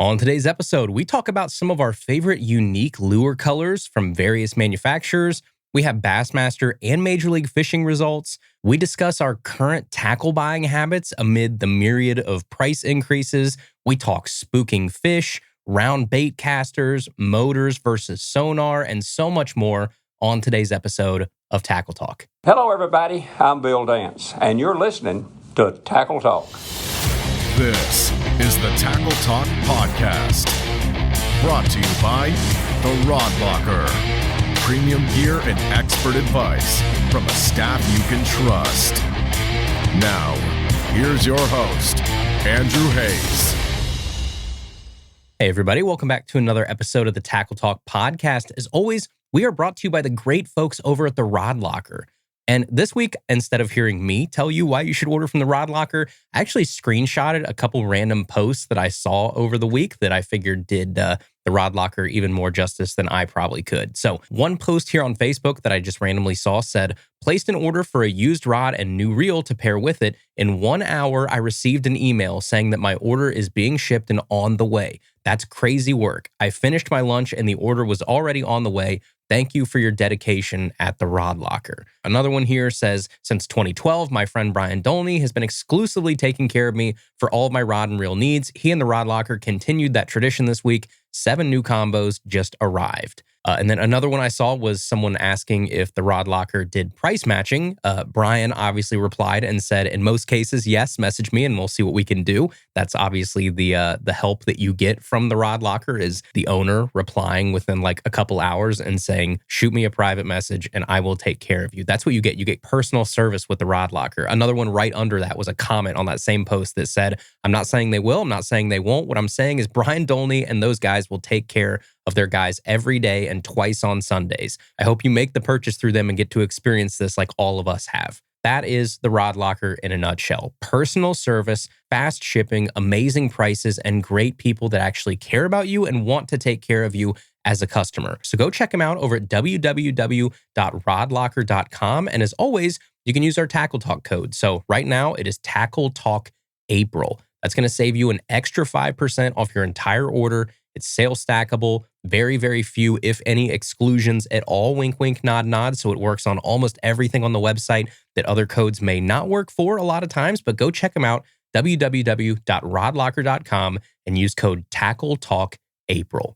On today's episode, we talk about some of our favorite unique lure colors from various manufacturers. We have Bassmaster and Major League Fishing results. We discuss our current tackle buying habits amid the myriad of price increases. We talk spooking fish, round bait casters, motors versus sonar, and so much more on today's episode of Tackle Talk. Hello, everybody. I'm Bill Dance, and you're listening to Tackle Talk. This is the Tackle Talk Podcast, brought to you by The Rod Locker. Premium gear and expert advice from a staff you can trust. Now, here's your host, Andrew Hayes. Hey, everybody. Welcome back to another episode of the Tackle Talk Podcast. As always, we are brought to you by the great folks over at The Rod Locker. And this week, instead of hearing me tell you why you should order from The Rod Locker, I actually screenshotted a couple random posts that I saw over the week that I figured did The Rod Locker even more justice than I probably could. So one post here on Facebook that I just randomly saw said, placed an order for a used rod and new reel to pair with it. In 1 hour, I received an email saying that my order is being shipped and on the way. That's crazy work. I finished my lunch and the order was already on the way. Thank you for your dedication at The Rod Locker. Another one here says, since 2012, my friend Brian Dolney has been exclusively taking care of me for all of my rod and reel needs. He and The Rod Locker continued that tradition this week. 7 new combos just arrived. And then another one I saw was someone asking if The Rod Locker did price matching. Brian obviously replied and said, in most cases, yes, message me and we'll see what we can do. That's obviously the help that you get from The Rod Locker is the owner replying within like a couple hours and saying, shoot me a private message and I will take care of you. That's what you get. You get personal service with The Rod Locker. Another one right under that was a comment on that same post that said, I'm not saying they will, I'm not saying they won't. What I'm saying is Brian Dolney and those guys will take care of their guys every day and twice on Sundays. I hope you make the purchase through them and get to experience this like all of us have. That is The Rod Locker in a nutshell. Personal service, fast shipping, amazing prices, and great people that actually care about you and want to take care of you as a customer. So go check them out over at www.rodlocker.com. And as always, you can use our Tackle Talk code. So right now it is Tackle Talk April. That's going to save you an extra 5% off your entire order. It's sales stackable, very, very few, if any, exclusions at all. Wink, wink, nod, nod. So it works on almost everything on the website that other codes may not work for a lot of times. But go check them out, www.rodlocker.com, and use code TackleTalkApril.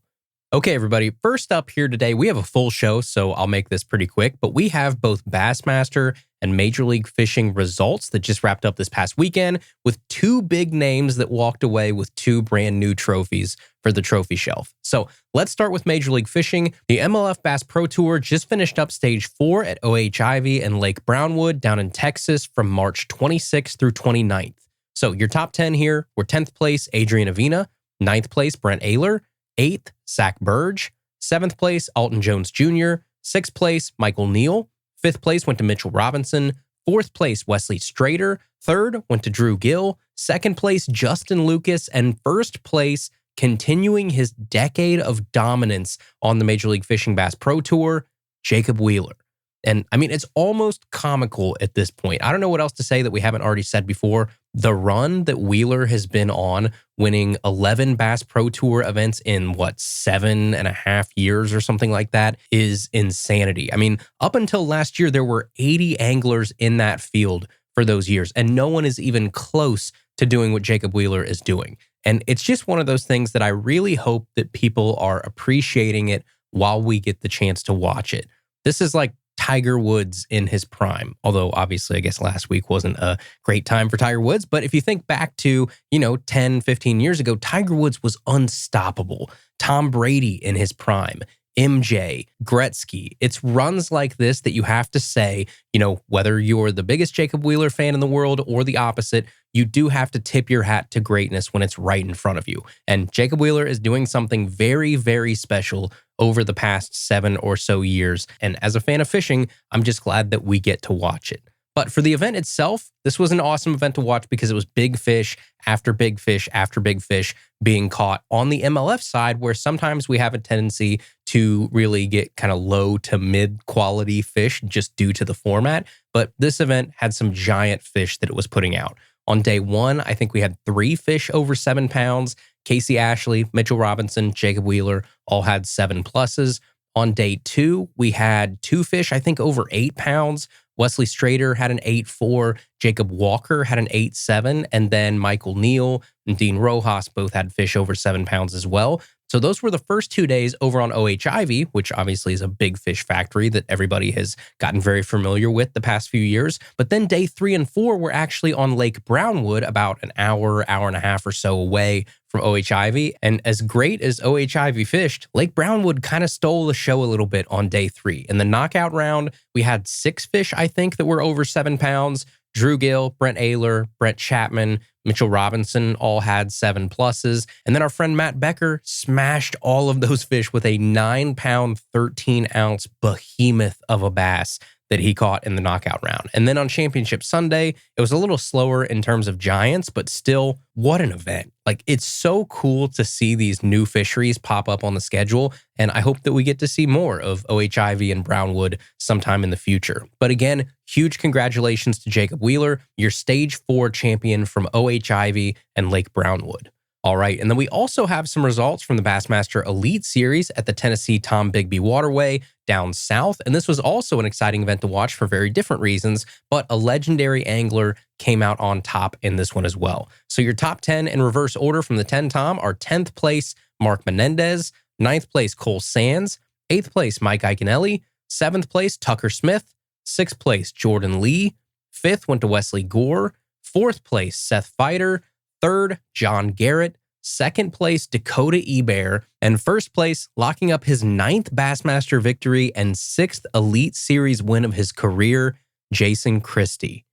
Okay, everybody, first up here today, we have a full show, so I'll make this pretty quick, but we have both Bassmaster and Major League Fishing results that just wrapped up this past weekend with 2 big names that walked away with 2 brand new trophies for the trophy shelf. So let's start with Major League Fishing. The MLF Bass Pro Tour just finished up stage 4 at OH Ivy and Lake Brownwood down in Texas from March 26th through 29th. So your top 10 here were 10th place, Adrian Avina, 9th place, Brent Ayler, 8th, Zach Burge, 7th place, Alton Jones Jr., 6th place, Michael Neal, 5th place went to Mitchell Robinson, 4th place, Wesley Strader, 3rd went to Drew Gill, 2nd place, Justin Lucas, and 1st place, continuing his decade of dominance on the Major League Fishing Bass Pro Tour, Jacob Wheeler. And I mean, it's almost comical at this point. I don't know what else to say that we haven't already said before. The run that Wheeler has been on, winning 11 Bass Pro Tour events in 7.5 years or something like that, is insanity. I mean, up until last year, there were 80 anglers in that field for those years, and no one is even close to doing what Jacob Wheeler is doing. And it's just one of those things that I really hope that people are appreciating it while we get the chance to watch it. This is like Tiger Woods in his prime. Although obviously I guess last week wasn't a great time for Tiger Woods. But if you think back to, 10, 15 years ago, Tiger Woods was unstoppable. Tom Brady in his prime, MJ, Gretzky. It's runs like this that you have to say, whether you're the biggest Jacob Wheeler fan in the world or the opposite, you do have to tip your hat to greatness when it's right in front of you. And Jacob Wheeler is doing something very, very special over the past 7 or so years. And as a fan of fishing, I'm just glad that we get to watch it. But for the event itself, this was an awesome event to watch because it was big fish after big fish after big fish being caught on the MLF side, where sometimes we have a tendency to really get kind of low to mid quality fish just due to the format. But this event had some giant fish that it was putting out. On day 1, I think we had 3 fish over 7 pounds. Casey Ashley, Mitchell Robinson, Jacob Wheeler all had 7 pluses. On day 2, we had 2 fish, I think over 8 pounds. Wesley Strader had an 8.4, Jacob Walker had an 8.7, and then Michael Neal and Dean Rojas both had fish over 7 pounds as well. So those were the first 2 days over on OHIV, which obviously is a big fish factory that everybody has gotten very familiar with the past few years. But then day 3 and 4 were actually on Lake Brownwood, about an hour and a half or so away from OHIV. And as great as OHIV fished, Lake Brownwood kind of stole the show a little bit on day 3. In the knockout round, we had 6 fish, I think, that were over 7 pounds. Drew Gill, Brent Ayler, Brett Chapman, Mitchell Robinson all had 7 pluses. And then our friend Matt Becker smashed all of those fish with a 9-pound, 13-ounce behemoth of a bass that he caught in the knockout round. And then on Championship Sunday, it was a little slower in terms of giants, but still, what an event. Like, it's so cool to see these new fisheries pop up on the schedule, and I hope that we get to see more of OHIV and Brownwood sometime in the future. But again, huge congratulations to Jacob Wheeler, your Stage 4 champion from OHIV and Lake Brownwood. All right, and then we also have some results from the Bassmaster Elite Series at the Tennessee Tom Bigby Waterway down south, and this was also an exciting event to watch for very different reasons, but a legendary angler came out on top in this one as well. So your top 10 in reverse order from the 10 Tom are 10th place Mark Menendez, 9th place Cole Sands, 8th place Mike Iaconelli, 7th place Tucker Smith, 6th place Jordan Lee, 5th went to Wesley Gore, 4th place Seth Fighter, 3rd, John Garrett, 2nd place, Dakota Ebear, and 1st place, locking up his 9th Bassmaster victory and 6th Elite Series win of his career, Jason Christie.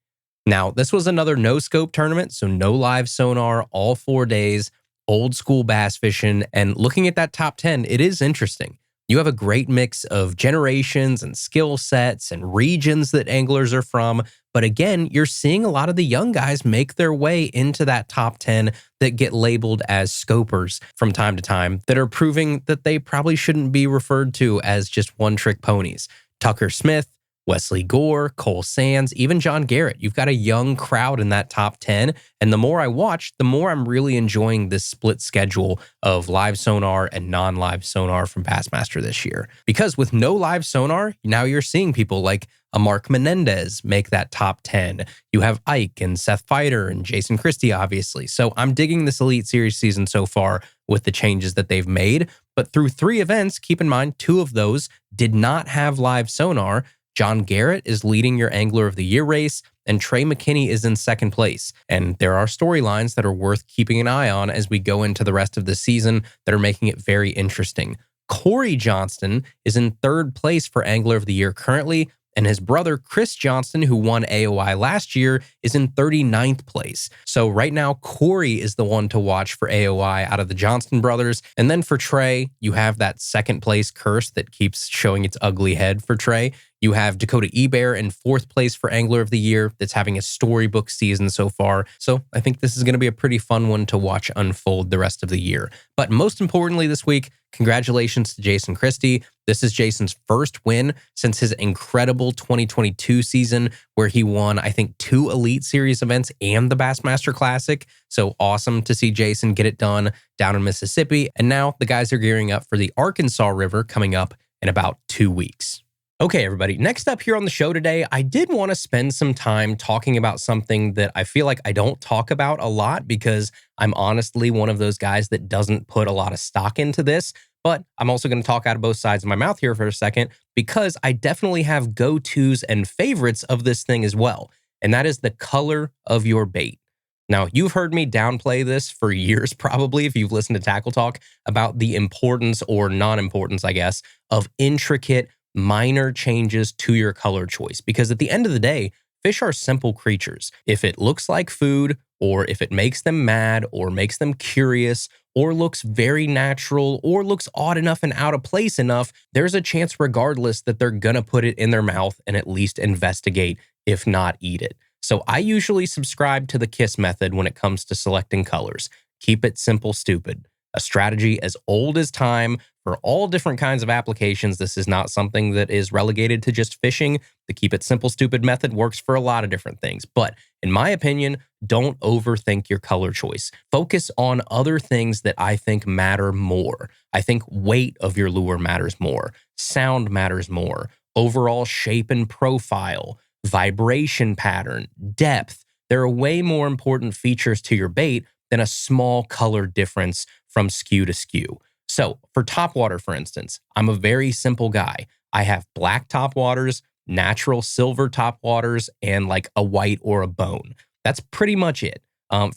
Now, this was another no-scope tournament, so no live sonar all 4 days, old school bass fishing, and looking at that top 10, it is interesting. You have a great mix of generations and skill sets and regions that anglers are from. But again, you're seeing a lot of the young guys make their way into that top 10 that get labeled as scopers from time to time that are proving that they probably shouldn't be referred to as just one-trick ponies. Tucker Smith, Wesley Gore, Cole Sands, even John Garrett. You've got a young crowd in that top 10. And the more I watch, the more I'm really enjoying this split schedule of live sonar and non-live sonar from Bassmaster this year. Because with no live sonar, now you're seeing people like a Mark Menendez make that top 10. You have Ike and Seth Fighter and Jason Christie, obviously. So I'm digging this Elite Series season so far with the changes that they've made. But through 3 events, keep in mind, 2 of those did not have live sonar. John Garrett is leading your Angler of the Year race, and Trey McKinney is in 2nd place. And there are storylines that are worth keeping an eye on as we go into the rest of the season that are making it very interesting. Corey Johnston is in 3rd place for Angler of the Year currently, and his brother, Chris Johnston, who won AOI last year, is in 39th place. So right now, Corey is the one to watch for AOI out of the Johnston brothers. And then for Trey, you have that 2nd place curse that keeps showing its ugly head for Trey. You have Dakota Ebear in 4th place for Angler of the Year that's having a storybook season so far. So I think this is going to be a pretty fun one to watch unfold the rest of the year. But most importantly this week, congratulations to Jason Christie. This is Jason's first win since his incredible 2022 season where he won, I think, 2 Elite Series events and the Bassmaster Classic. So awesome to see Jason get it done down in Mississippi. And now the guys are gearing up for the Arkansas River coming up in about 2 weeks. Okay, everybody, next up here on the show today, I did want to spend some time talking about something that I feel like I don't talk about a lot because I'm honestly one of those guys that doesn't put a lot of stock into this. But I'm also going to talk out of both sides of my mouth here for a second because I definitely have go-tos and favorites of this thing as well. And that is the color of your bait. Now, you've heard me downplay this for years, probably, if you've listened to Tackle Talk, about the importance or non-importance, I guess, of intricate minor changes to your color choice. Because at the end of the day, fish are simple creatures. If it looks like food, or if it makes them mad, or makes them curious, or looks very natural, or looks odd enough and out of place enough, there's a chance regardless that they're gonna put it in their mouth and at least investigate, if not eat it. So I usually subscribe to the KISS method when it comes to selecting colors. Keep it simple, stupid. A strategy as old as time for all different kinds of applications. This is not something that is relegated to just fishing. The keep it simple, stupid method works for a lot of different things. But in my opinion, don't overthink your color choice. Focus on other things that I think matter more. I think weight of your lure matters more. Sound matters more. Overall shape and profile, vibration pattern, depth. There are way more important features to your bait than a small color difference from skew to skew. So for topwater, for instance, I'm a very simple guy. I have black topwaters, natural silver topwaters, and like a white or a bone. That's pretty much it.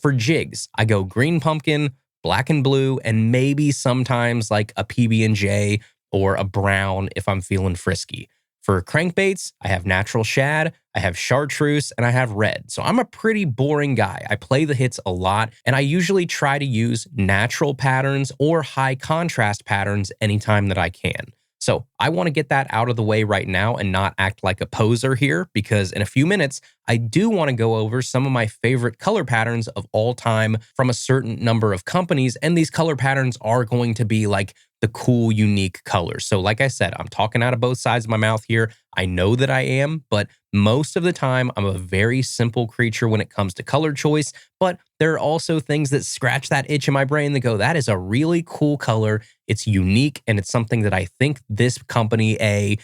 For jigs, I go green pumpkin, black and blue, and maybe sometimes like a PB&J or a brown if I'm feeling frisky. For crankbaits, I have natural shad, I have chartreuse, and I have red. So I'm a pretty boring guy. I play the hits a lot, and I usually try to use natural patterns or high contrast patterns anytime that I can. So I want to get that out of the way right now and not act like a poser here, because in a few minutes, I do want to go over some of my favorite color patterns of all time from a certain number of companies. And these color patterns are going to be like the cool, unique colors. So like I said, I'm talking out of both sides of my mouth here. I know that I am, but most of the time, I'm a very simple creature when it comes to color choice. But there are also things that scratch that itch in my brain that go, that is a really cool color. It's unique, and it's something that I think this company A,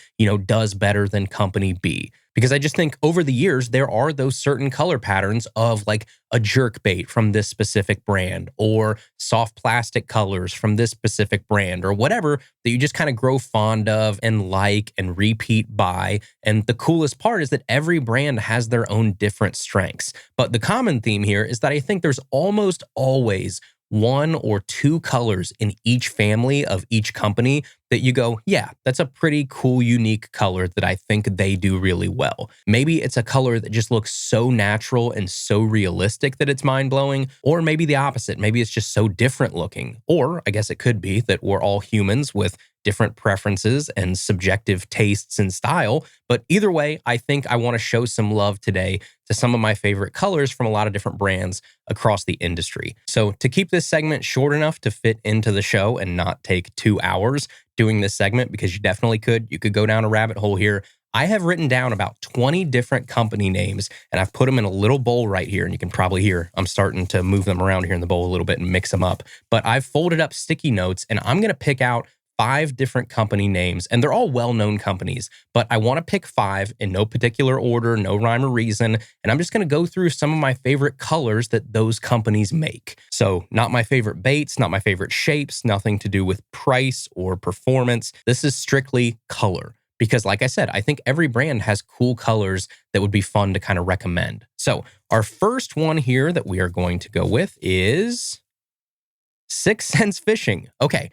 does better than company B. Because I just think over the years, there are those certain color patterns of like a jerk bait from this specific brand, or soft plastic colors from this specific brand, or whatever that you just kind of grow fond of and like and repeat by. And the coolest part is that every brand has their own different strengths. But the common theme here is that I think there's almost always one or two colors in each family of each company that you go, yeah, that's a pretty cool, unique color that I think they do really well. Maybe it's a color that just looks so natural and so realistic that it's mind-blowing, or maybe the opposite. Maybe it's just so different looking. Or I guess it could be that we're all humans with different preferences and subjective tastes and style. But either way, I think I want to show some love today to some of my favorite colors from a lot of different brands across the industry. So to keep this segment short enough to fit into the show and not take 2 hours doing this segment, because you definitely could. You could go down a rabbit hole here. I have written down about 20 different company names, and I've put them in a little bowl right here, and you can probably hear I'm starting to move them around here in the bowl a little bit and mix them up. But I've folded up sticky notes, and I'm going to pick out 5 different company names, and they're all well-known companies, but I want to pick 5 in no particular order, no rhyme or reason, and I'm just going to go through some of my favorite colors that those companies make. So not my favorite baits, not my favorite shapes, nothing to do with price or performance. This is strictly color. Because like I said, I think every brand has cool colors that would be fun to kind of recommend. So our first one here that we are going to go with is 6 Sense Fishing. Okay.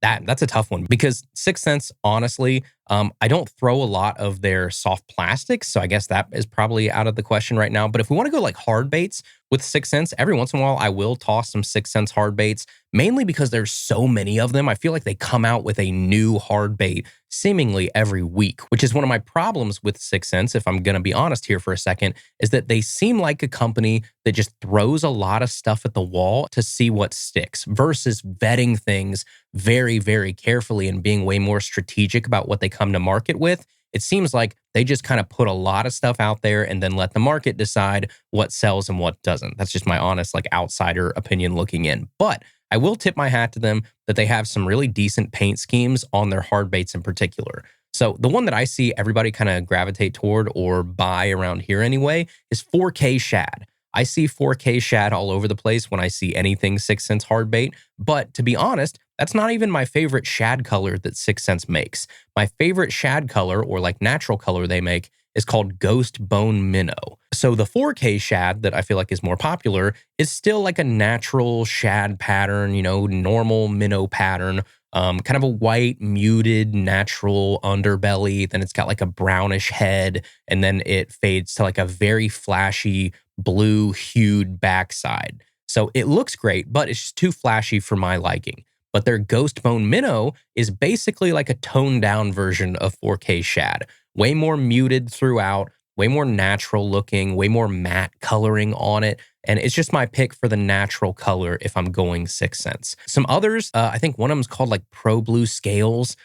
That's a tough one, because 6 Sense, honestly, I don't throw a lot of their soft plastics, so I guess that is probably out of the question right now. But if we want to go like hard baits with 6 Sense, every once in a while I will toss some 6 Sense hard baits, mainly because there's so many of them. I feel like they come out with a new hard bait seemingly every week, which is one of my problems with 6 Sense, if I'm going to be honest here for a second, is that they seem like a company that just throws a lot of stuff at the wall to see what sticks, versus vetting things very, very carefully and being way more strategic about what they come to market with. It seems like they just kind of put a lot of stuff out there and then let the market decide what sells and what doesn't. That's just my honest, like, outsider opinion looking in. But I will tip my hat to them that they have some really decent paint schemes on their hard baits in particular. So the one that I see everybody kind of gravitate toward or buy around here anyway is 4K shad. I see 4K shad all over the place when I see anything 6 Sense hard bait. But to be honest, that's not even my favorite shad color that 6 Sense makes. My favorite shad color, or like natural color they make, is called Ghost Bone Minnow. So the 4K shad that I feel like is more popular is still like a natural shad pattern, normal minnow pattern, kind of a white, muted, natural underbelly. Then it's got like a brownish head, and then it fades to like a very flashy, blue-hued backside. So it looks great, but it's just too flashy for my liking. But their Ghost Bone Minnow is basically like a toned-down version of 4K shad. Way more muted throughout, way more natural looking, way more matte coloring on it. And it's just my pick for the natural color if I'm going 6 cents. Some others, I think one of them is called like Pro Blue Scales.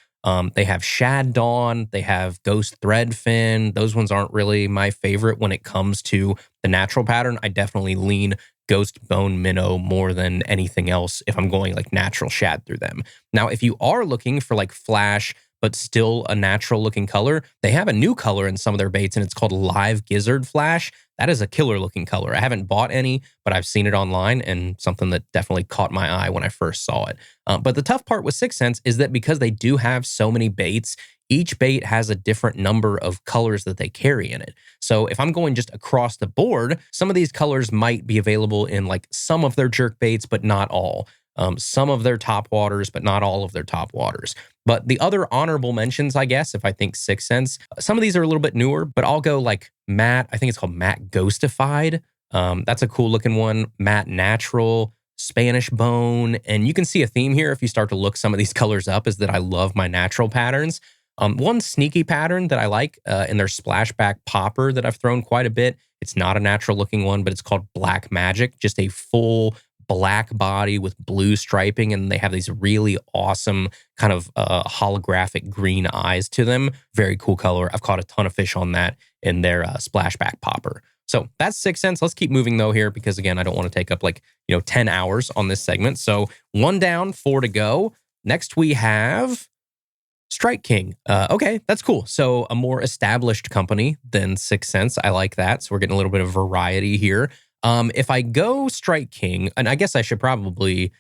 They have Shad Dawn, they have Ghost Threadfin. Those ones aren't really my favorite when it comes to the natural pattern. I definitely lean Ghost Bone Minnow more than anything else if I'm going like natural shad through them. Now, if you are looking for like flash, but still a natural looking color, they have a new color in some of their baits and it's called Live Gizzard Flash. That is a killer looking color. I haven't bought any, but I've seen it online and something that definitely caught my eye when I first saw it. But the tough part with 6 cents is that because they do have so many baits, each bait has a different number of colors that they carry in it. So if I'm going just across the board, some of these colors might be available in like some of their jerk baits, but not all. Some of their top waters, but not all of their top waters. But the other honorable mentions, I guess, if I think 6 cents, some of these are a little bit newer, but I'll go like Matte. I think it's called Matte Ghostified. That's a cool looking one. Matte Natural, Spanish Bone. And you can see a theme here if you start to look some of these colors up is that I love my natural patterns. One sneaky pattern that I like in their Splashback Popper that I've thrown quite a bit. It's not a natural looking one, but it's called Black Magic, just a full black body with blue striping, and they have these really awesome kind of holographic green eyes to them. Very cool color. I've caught a ton of fish on that in their Splashback Popper. So that's 6 cents. Let's keep moving though here because again, I don't want to take up like 10 hours on this segment. So 1 down, 4 to go. Next we have Strike King. Okay, that's cool. So a more established company than 6 cents. I like that. So we're getting a little bit of variety here. If I go Strike King, and I guess I should probably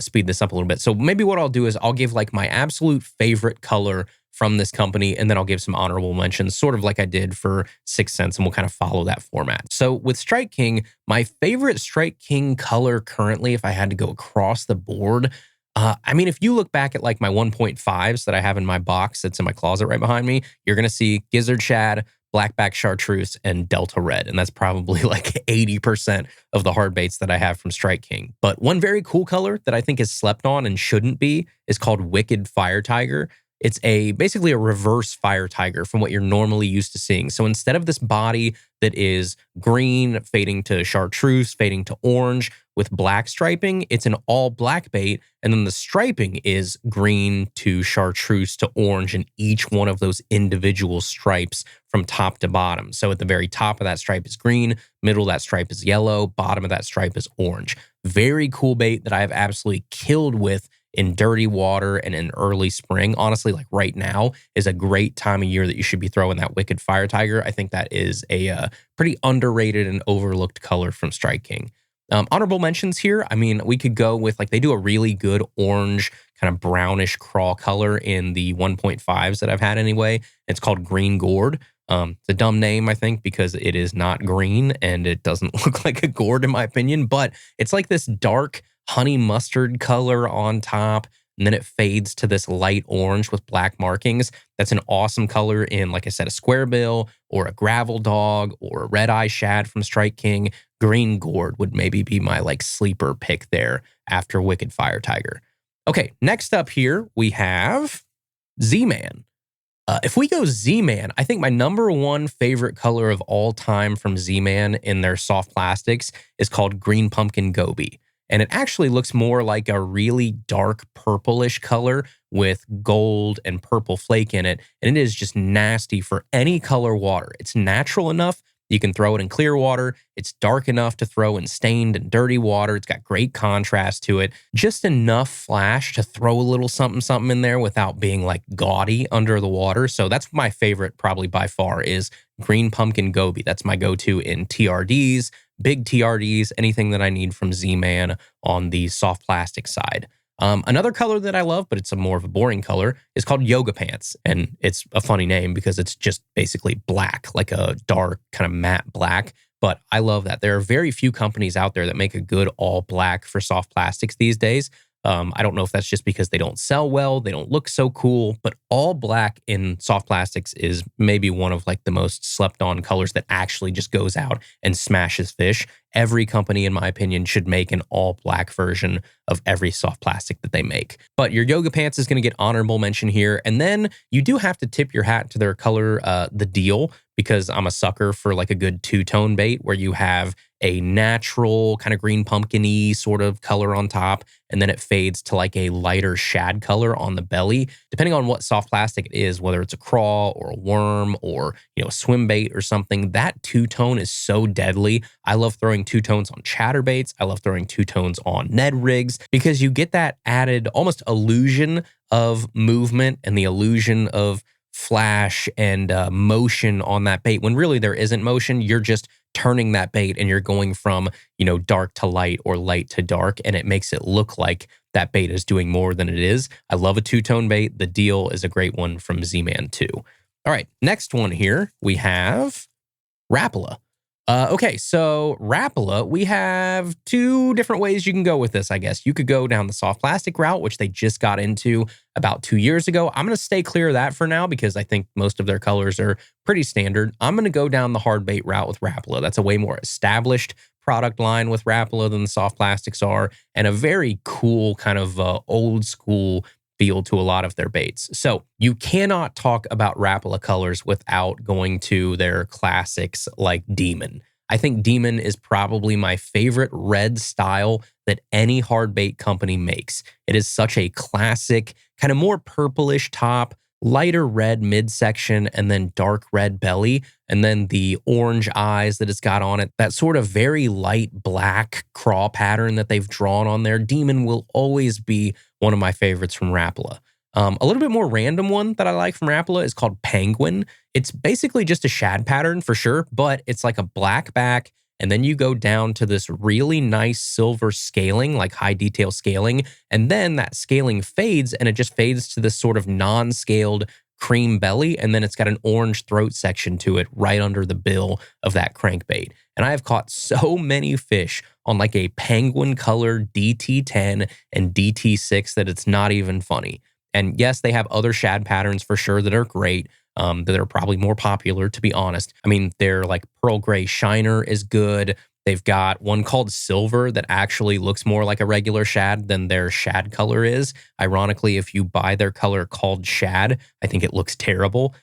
speed this up a little bit. So maybe what I'll do is I'll give like my absolute favorite color from this company, and then I'll give some honorable mentions, sort of like I did for 6 cents, and we'll kind of follow that format. So with Strike King, my favorite Strike King color currently, if I had to go across the board, I mean, if you look back at like my 1.5s that I have in my box that's in my closet right behind me, you're going to see Gizzard Shad, Blackback Chartreuse, and Delta Red. And that's probably like 80% of the hard baits that I have from Strike King. But one very cool color that I think is slept on and shouldn't be is called Wicked Fire Tiger. It's basically a reverse fire tiger from what you're normally used to seeing. So instead of this body that is green, fading to chartreuse, fading to orange with black striping, it's an all black bait. And then the striping is green to chartreuse to orange in each one of those individual stripes from top to bottom. So at the very top of that stripe is green, middle of that stripe is yellow, bottom of that stripe is orange. Very cool bait that I have absolutely killed with in dirty water and in early spring. Honestly, like right now is a great time of year that you should be throwing that Wicked Fire Tiger. I think that is a pretty underrated and overlooked color from Strike King. Honorable mentions here. I mean, we could go with like, they do a really good orange kind of brownish crawl color in the 1.5s that I've had anyway. It's called Green Gourd. It's a dumb name, I think, because it is not green and it doesn't look like a gourd in my opinion, but it's like this dark honey mustard color on top, and then it fades to this light orange with black markings. That's an awesome color in, like I said, a square bill or a gravel dog or a red eye shad from Strike King. Green Gourd would maybe be my like sleeper pick there after Wicked Fire Tiger. Okay, next up here we have Z-Man. If we go Z-Man, I think my number one favorite color of all time from Z-Man in their soft plastics is called Green Pumpkin Goby. And it actually looks more like a really dark purplish color with gold and purple flake in it. And it is just nasty for any color water. It's natural enough. You can throw it in clear water. It's dark enough to throw in stained and dirty water. It's got great contrast to it. Just enough flash to throw a little something, something in there without being like gaudy under the water. So that's my favorite probably by far is Green Pumpkin Goby. That's my go-to in TRDs, big TRDs, anything that I need from Z-Man on the soft plastic side. Another color that I love, but it's a more of a boring color, is called Yoga Pants. And it's a funny name because it's just basically black, like a dark kind of matte black. But I love that. There are very few companies out there that make a good all black for soft plastics these days. I don't know if that's just because they don't sell well, they don't look so cool, but all black in soft plastics is maybe one of like the most slept on colors that actually just goes out and smashes fish. Every company, in my opinion, should make an all black version of every soft plastic that they make. But your Yoga Pants is going to get honorable mention here. And then you do have to tip your hat to their color, the Deal, because I'm a sucker for like a good two-tone bait where you have a natural kind of green pumpkin-y sort of color on top, and then it fades to like a lighter shad color on the belly. Depending on what soft plastic it is, whether it's a craw or a worm or, a swim bait or something, that two-tone is so deadly. I love throwing two-tones on chatterbaits. I love throwing two-tones on Ned rigs because you get that added almost illusion of movement and the illusion of flash and motion on that bait when really there isn't motion. You're just turning that bait and you're going from, dark to light or light to dark, and it makes it look like that bait is doing more than it is. I love a two-tone bait. The Deal is a great one from Z-Man 2. All right, next one here, we have Rapala. Okay, so Rapala, we have two different ways you can go with this, I guess. You could go down the soft plastic route, which they just got into about 2 years ago. I'm going to stay clear of that for now because I think most of their colors are pretty standard. I'm going to go down the hard bait route with Rapala. That's a way more established product line with Rapala than the soft plastics are, and a very cool kind of old school feel to a lot of their baits. So you cannot talk about Rapala colors without going to their classics like Demon. I think Demon is probably my favorite red style that any hard bait company makes. It is such a classic, kind of more purplish top, lighter red midsection, and then dark red belly, and then the orange eyes that it's got on it. That sort of very light black craw pattern that they've drawn on there. Demon will always be one of my favorites from Rapala. A little bit more random one that I like from Rapala is called Penguin. It's basically just a shad pattern for sure, but it's like a black back, and then you go down to this really nice silver scaling, like high detail scaling, and then that scaling fades and it just fades to this sort of non-scaled cream belly, and then it's got an orange throat section to it right under the bill of that crankbait. And I have caught so many fish on like a penguin colored DT10 and DT6 that it's not even funny. And yes, they have other shad patterns for sure that are great, that are probably more popular, to be honest. I mean, their like pearl gray shiner is good. They've got one called Silver that actually looks more like a regular shad than their shad color is. Ironically, if you buy their color called shad, I think it looks terrible.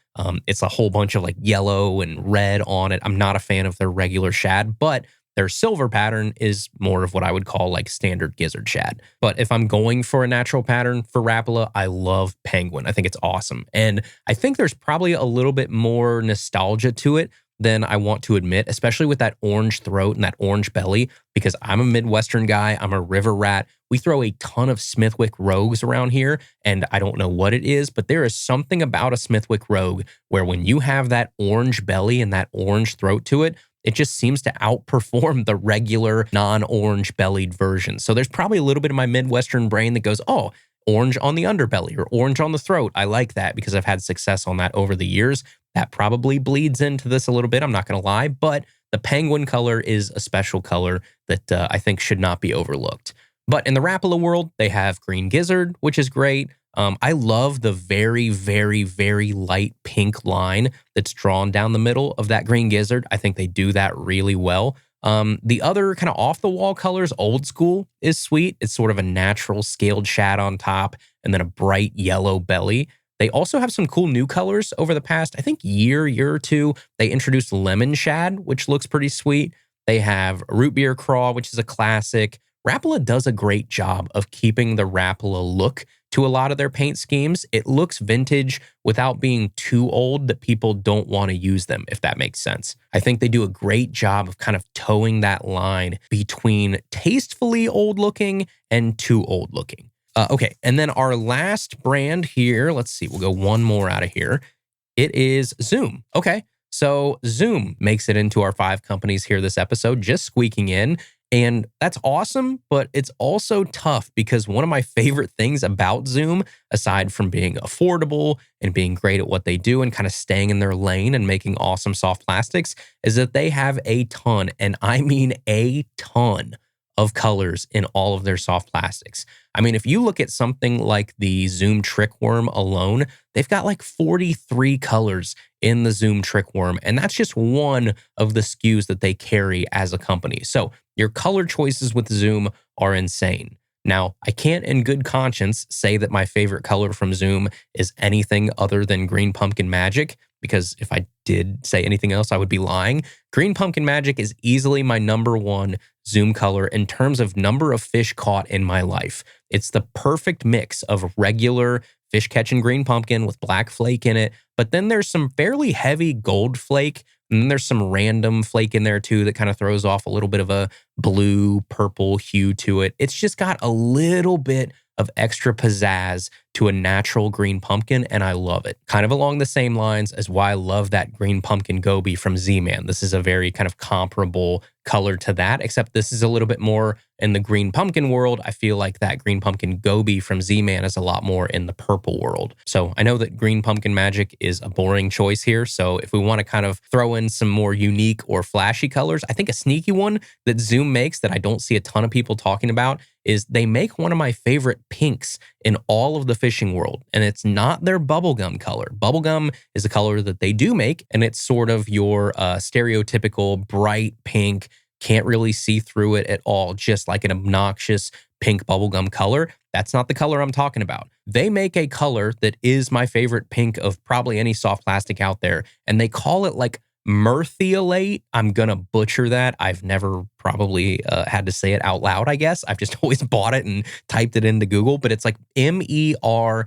It's a whole bunch of like yellow and red on it. I'm not a fan of their regular shad, but their silver pattern is more of what I would call like standard gizzard shad. But if I'm going for a natural pattern for Rapala, I love Penguin. I think it's awesome. And I think there's probably a little bit more nostalgia to it than I want to admit, especially with that orange throat and that orange belly, because I'm a Midwestern guy. I'm a river rat. We throw a ton of Smithwick Rogues around here, and I don't know what it is, but there is something about a Smithwick Rogue where when you have that orange belly and that orange throat to it, it just seems to outperform the regular non-orange bellied version. So there's probably a little bit of my Midwestern brain that goes, oh, orange on the underbelly or orange on the throat. I like that because I've had success on that over the years. That probably bleeds into this a little bit, I'm not going to lie, but the penguin color is a special color that I think should not be overlooked. But in the Rapala world, they have green gizzard, which is great. I love the very, very, very light pink line that's drawn down the middle of that green gizzard. I think they do that really well. The other kind of off-the-wall colors, Old School, is sweet. It's sort of a natural scaled shad on top and then a bright yellow belly. They also have some cool new colors over the past, I think, year or two. They introduced Lemon Shad, which looks pretty sweet. They have Root Beer Craw, which is a classic. Rapala does a great job of keeping the Rapala look to a lot of their paint schemes. It looks vintage without being too old that people don't want to use them, if that makes sense. I think they do a great job of kind of towing that line between tastefully old looking and too old looking. Okay, and then our last brand here, let's see, we'll go one more out of here. It is Zoom. Okay, so Zoom makes it into our 5 companies here this episode, just squeaking in. And that's awesome, but it's also tough because one of my favorite things about Zoom, aside from being affordable and being great at what they do and kind of staying in their lane and making awesome soft plastics, is that they have a ton, and I mean a ton, of colors in all of their soft plastics. I mean, if you look at something like the Zoom Trick Worm alone, they've got like 43 colors in the Zoom Trick Worm, and that's just one of the SKUs that they carry as a company. So your color choices with Zoom are insane. Now, I can't in good conscience say that my favorite color from Zoom is anything other than Green Pumpkin Magic, because if I did say anything else, I would be lying. Green Pumpkin Magic is easily my number one Zoom color in terms of number of fish caught in my life. It's the perfect mix of regular fish catching green pumpkin with black flake in it, but then there's some fairly heavy gold flake, and then there's some random flake in there too that kind of throws off a little bit of a blue, purple hue to it. It's just got a little bit of extra pizzazz to a natural green pumpkin, and I love it. Kind of along the same lines as why I love that green pumpkin goby from Z-Man. This is a very kind of comparable color to that, except this is a little bit more in the green pumpkin world. I feel like that green pumpkin goby from Z-Man is a lot more in the purple world. So I know that Green Pumpkin Magic is a boring choice here. So if we want to kind of throw in some more unique or flashy colors, I think a sneaky one that Zoom makes that I don't see a ton of people talking about is they make one of my favorite pinks in all of the fishing world, and it's not their bubblegum color. Bubblegum is a color that they do make, and it's sort of your stereotypical bright pink, can't really see through it at all, just like an obnoxious pink bubblegum color. That's not the color I'm talking about. They make a color that is my favorite pink of probably any soft plastic out there, and they call it like Mirthiolate. I'm going to butcher that. I've never probably had to say it out loud, I guess. I've just always bought it and typed it into Google, but it's like Merthiolate.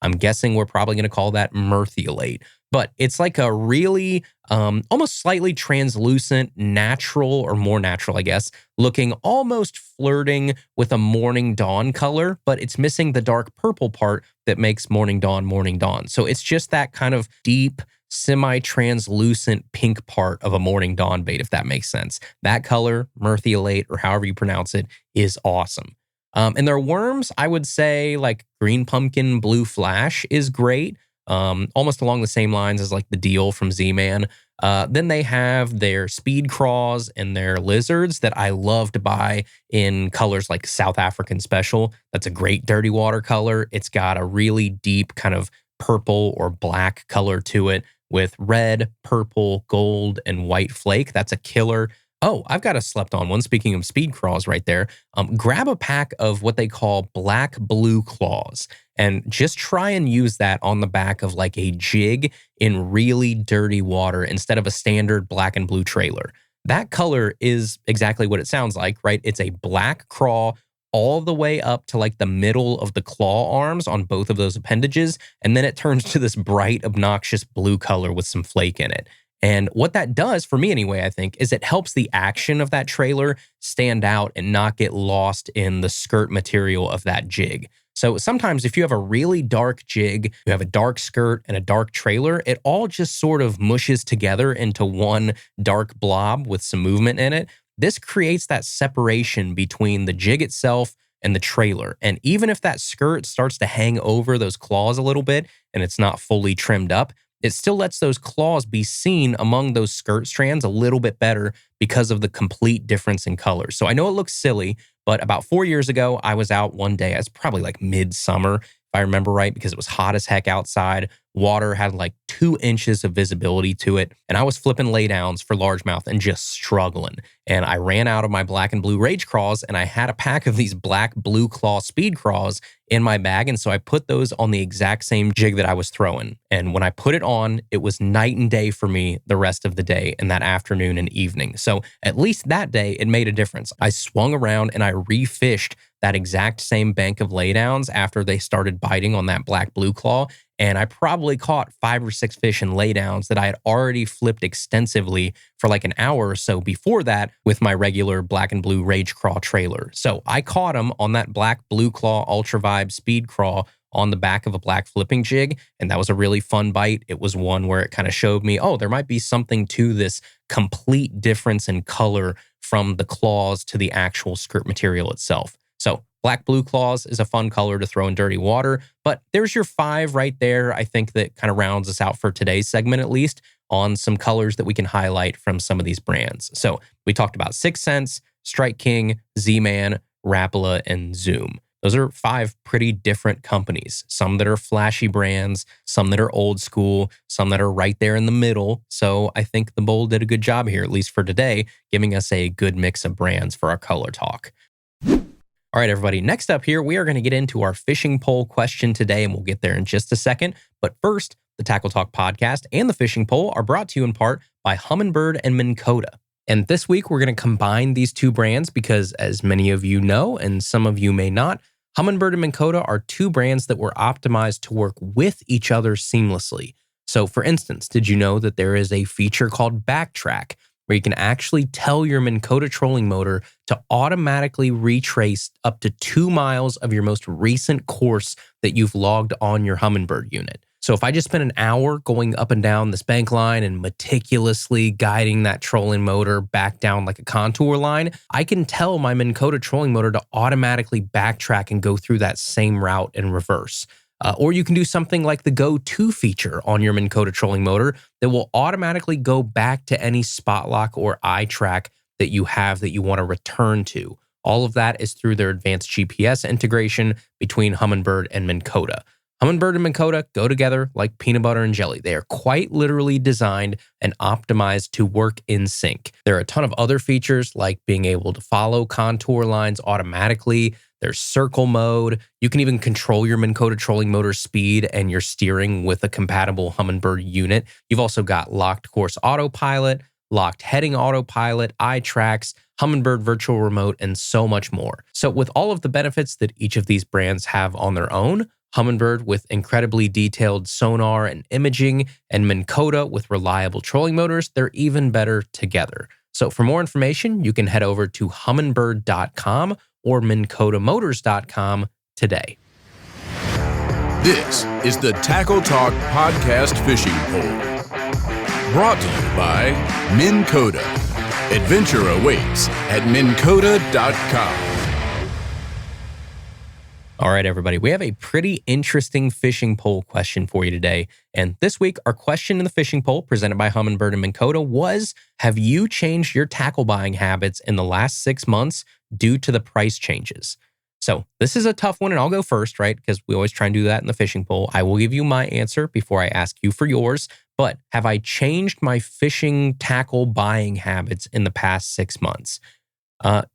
I'm guessing we're probably going to call that Mirthiolate. But it's like a really almost slightly translucent, natural, or more natural, I guess, looking almost flirting with a Morning Dawn color, but it's missing the dark purple part that makes Morning Dawn Morning Dawn. So it's just that kind of deep, semi-translucent pink part of a Morning Dawn bait, if that makes sense. That color, Mirthiolate, or however you pronounce it, is awesome. And their worms, I would say like Green Pumpkin Blue Flash is great. Almost along the same lines as like the deal from Z-Man. Then they have their speed craws and their lizards that I love to buy in colors like South African Special. That's a great dirty water color. It's got a really deep kind of purple or black color to it with red, purple, gold, and white flake. That's a killer. Oh, I've got a slept on one. Speaking of speed craws right there, grab a pack of what they call black blue claws and just try and use that on the back of like a jig in really dirty water instead of a standard black and blue trailer. That color is exactly what it sounds like, right? It's a black craw all the way up to like the middle of the claw arms on both of those appendages. And then it turns to this bright, obnoxious blue color with some flake in it. And what that does, for me anyway, I think, is it helps the action of that trailer stand out and not get lost in the skirt material of that jig. So sometimes if you have a really dark jig, you have a dark skirt and a dark trailer, it all just sort of mushes together into one dark blob with some movement in it. This creates that separation between the jig itself and the trailer. And even if that skirt starts to hang over those claws a little bit and it's not fully trimmed up, it still lets those claws be seen among those skirt strands a little bit better because of the complete difference in colors. So I know it looks silly, but about 4 years ago, I was out one day. It's probably like midsummer, if I remember right, because it was hot as heck outside. Water had like 2 inches of visibility to it. And I was flipping laydowns for largemouth and just struggling. And I ran out of my black and blue rage craws, and I had a pack of these black blue claw speed craws in my bag. And so I put those on the exact same jig that I was throwing. And when I put it on, it was night and day for me the rest of the day and that afternoon and evening. So at least that day, it made a difference. I swung around and I refished that exact same bank of laydowns after they started biting on that black blue claw. And I probably caught 5 or 6 fish in laydowns that I had already flipped extensively for like an hour or so before that with my regular black and blue rage craw trailer. So I caught them on that black blue claw ultra vibe speed craw on the back of a black flipping jig. And that was a really fun bite. It was one where it kind of showed me, oh, there might be something to this complete difference in color from the claws to the actual skirt material itself. So black blue claws is a fun color to throw in dirty water, but there's your 5 right there. I think that kind of rounds us out for today's segment, at least, on some colors that we can highlight from some of these brands. So we talked about 6 Sense, Strike King, Z-Man, Rapala, and Zoom. Those are 5 pretty different companies. Some that are flashy brands, some that are old school, some that are right there in the middle. So I think the Bowl did a good job here, at least for today, giving us a good mix of brands for our color talk. All right, everybody. Next up here, we are going to get into our fishing pole question today, and we'll get there in just a second. But first, the Tackle Talk podcast and the fishing pole are brought to you in part by Humminbird and Minn Kota. And this week, we're going to combine these two brands because, as many of you know, and some of you may not, Humminbird and Minn Kota are two brands that were optimized to work with each other seamlessly. So, for instance, did you know that there is a feature called Backtrack, where you can actually tell your Minn Kota trolling motor to automatically retrace up to 2 miles of your most recent course that you've logged on your Humminbird unit. So if I just spent an hour going up and down this bank line and meticulously guiding that trolling motor back down like a contour line, I can tell my Minn Kota trolling motor to automatically backtrack and go through that same route in reverse. Or you can do something like the Go To feature on your Minn Kota trolling motor that will automatically go back to any spot lock or eye track that you have that you want to return to. All of that is through their advanced GPS integration between Humminbird and Minn Kota. Humminbird and Minn Kota go together like peanut butter and jelly. They are quite literally designed and optimized to work in sync. There are a ton of other features like being able to follow contour lines automatically. There's circle mode. You can even control your Minn Kota trolling motor speed and your steering with a compatible Humminbird unit. You've also got locked course autopilot, locked heading autopilot, eye tracks, Humminbird virtual remote, and so much more. So with all of the benefits that each of these brands have on their own, Humminbird with incredibly detailed sonar and imaging, and Minn Kota with reliable trolling motors, they're even better together. So for more information, you can head over to humminbird.com or minnkotamotors.com today. This is the Tackle Talk Podcast Fishing Pole. Brought to you by Minn Kota. Adventure awaits at minnkota.com. All right, everybody, we have a pretty interesting fishing pole question for you today. And this week, our question in the fishing pole presented by Humminbird and Minn Kota was, have you changed your tackle buying habits in the last 6 months due to the price changes? So this is a tough one, and I'll go first, right? Because we always try and do that in the fishing pole. I will give you my answer before I ask you for yours. But have I changed my fishing tackle buying habits in the past 6 months?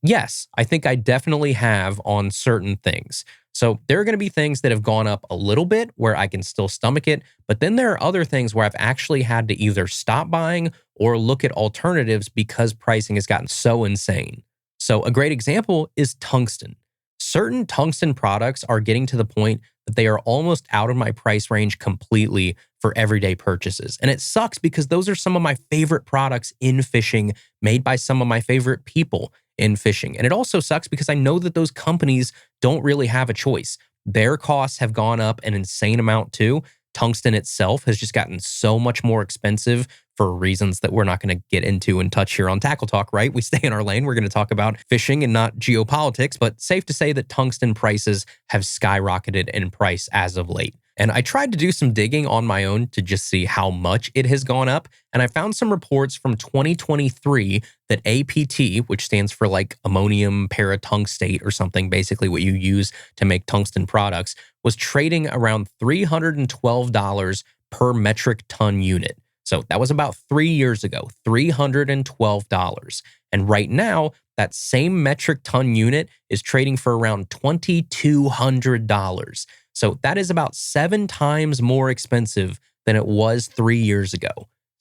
Yes, I think I definitely have on certain things. So there are going to be things that have gone up a little bit where I can still stomach it, but then there are other things where I've actually had to either stop buying or look at alternatives because pricing has gotten so insane. So a great example is tungsten. Certain tungsten products are getting to the point that they are almost out of my price range completely for everyday purchases. And it sucks because those are some of my favorite products in fishing, made by some of my favorite people in fishing. And it also sucks because I know that those companies don't really have a choice. Their costs have gone up an insane amount too. Tungsten itself has just gotten so much more expensive for reasons that we're not going to get into and touch here on Tackle Talk, right? We stay in our lane. We're going to talk about fishing and not geopolitics, but safe to say that tungsten prices have skyrocketed in price as of late. And I tried to do some digging on my own to just see how much it has gone up. And I found some reports from 2023 that APT, which stands for like ammonium paratungstate or something, basically what you use to make tungsten products, was trading around $312 per metric ton unit. So that was about 3 years ago, $312. And right now, that same metric ton unit is trading for around $2,200. So that is about 7 times more expensive than it was 3 years ago.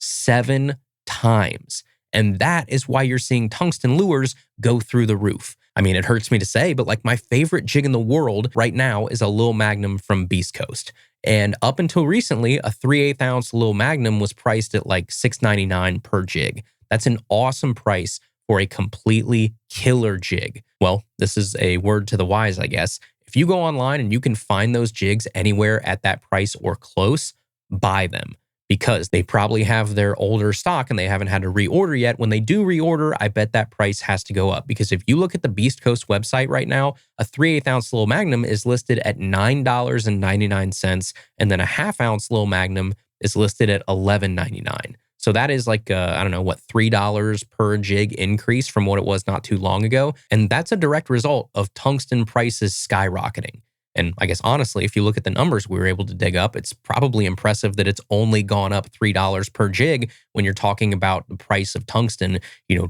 7 times. And that is why you're seeing tungsten lures go through the roof. I mean, it hurts me to say, but like my favorite jig in the world right now is a Lil Magnum from Beast Coast. And up until recently, a 3/8 ounce Lil Magnum was priced at like $6.99 per jig. That's an awesome price for a completely killer jig. Well, this is a word to the wise, I guess. If you go online and you can find those jigs anywhere at that price or close, buy them because they probably have their older stock and they haven't had to reorder yet. When they do reorder, I bet that price has to go up because if you look at the Beast Coast website right now, a 3/8 ounce Lil Magnum is listed at $9.99 and then a 1/2 ounce Lil Magnum is listed at $11.99. So that is like, $3 per jig increase from what it was not too long ago. And that's a direct result of tungsten prices skyrocketing. And I guess honestly, if you look at the numbers we were able to dig up, it's probably impressive that it's only gone up $3 per jig when you're talking about the price of tungsten,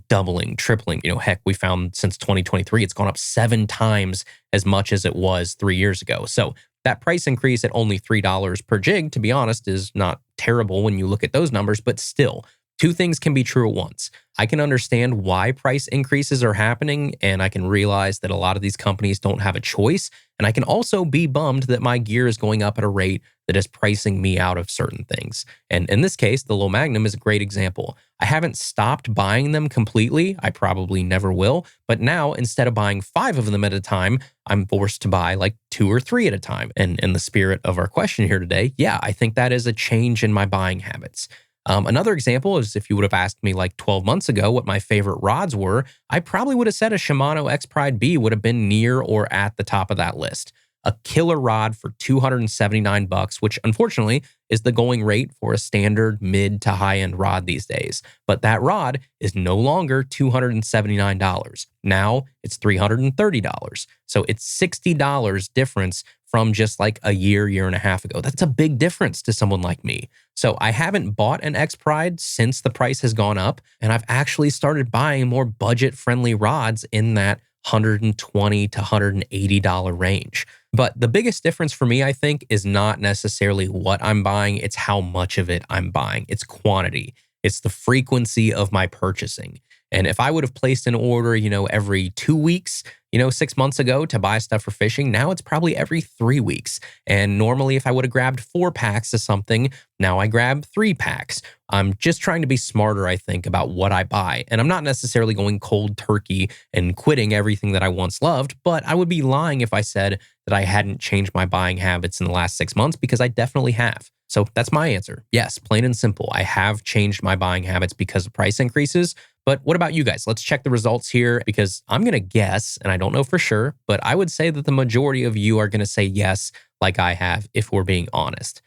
doubling, tripling. Heck, we found since 2023, it's gone up 7 times as much as it was 3 years ago. So that price increase at only $3 per jig, to be honest, is not terrible when you look at those numbers, but still, two things can be true at once. I can understand why price increases are happening, and I can realize that a lot of these companies don't have a choice. And I can also be bummed that my gear is going up at a rate that is pricing me out of certain things. And in this case, the Low Magnum is a great example. I haven't stopped buying them completely. I probably never will. But now, instead of buying 5 of them at a time, I'm forced to buy like 2 or 3 at a time. And in the spirit of our question here today, yeah, I think that is a change in my buying habits. Another example is if you would have asked me like 12 months ago what my favorite rods were, I probably would have said a Shimano X Pride B would have been near or at the top of that list. A killer rod for $279, which unfortunately is the going rate for a standard mid to high end rod these days. But that rod is no longer $279. Now it's $330. So it's $60 difference from just like a year and a half ago. That's a big difference to someone like me. So I haven't bought an X Pride since the price has gone up, and I've actually started buying more budget-friendly rods in that $120 to $180 range. But the biggest difference for me, I think, is not necessarily what I'm buying, it's how much of it I'm buying. It's quantity. It's the frequency of my purchasing. And if I would have placed an order, every 2 weeks, 6 months ago to buy stuff for fishing, now it's probably every 3 weeks. And normally if I would have grabbed 4 packs of something, now I grab 3 packs. I'm just trying to be smarter, I think, about what I buy. And I'm not necessarily going cold turkey and quitting everything that I once loved, but I would be lying if I said that I hadn't changed my buying habits in the last 6 months, because I definitely have. So that's my answer. Yes, plain and simple. I have changed my buying habits because of price increases. But what about you guys? Let's check the results here, because I'm going to guess, and I don't know for sure, but I would say that the majority of you are going to say yes, like I have, if we're being honest.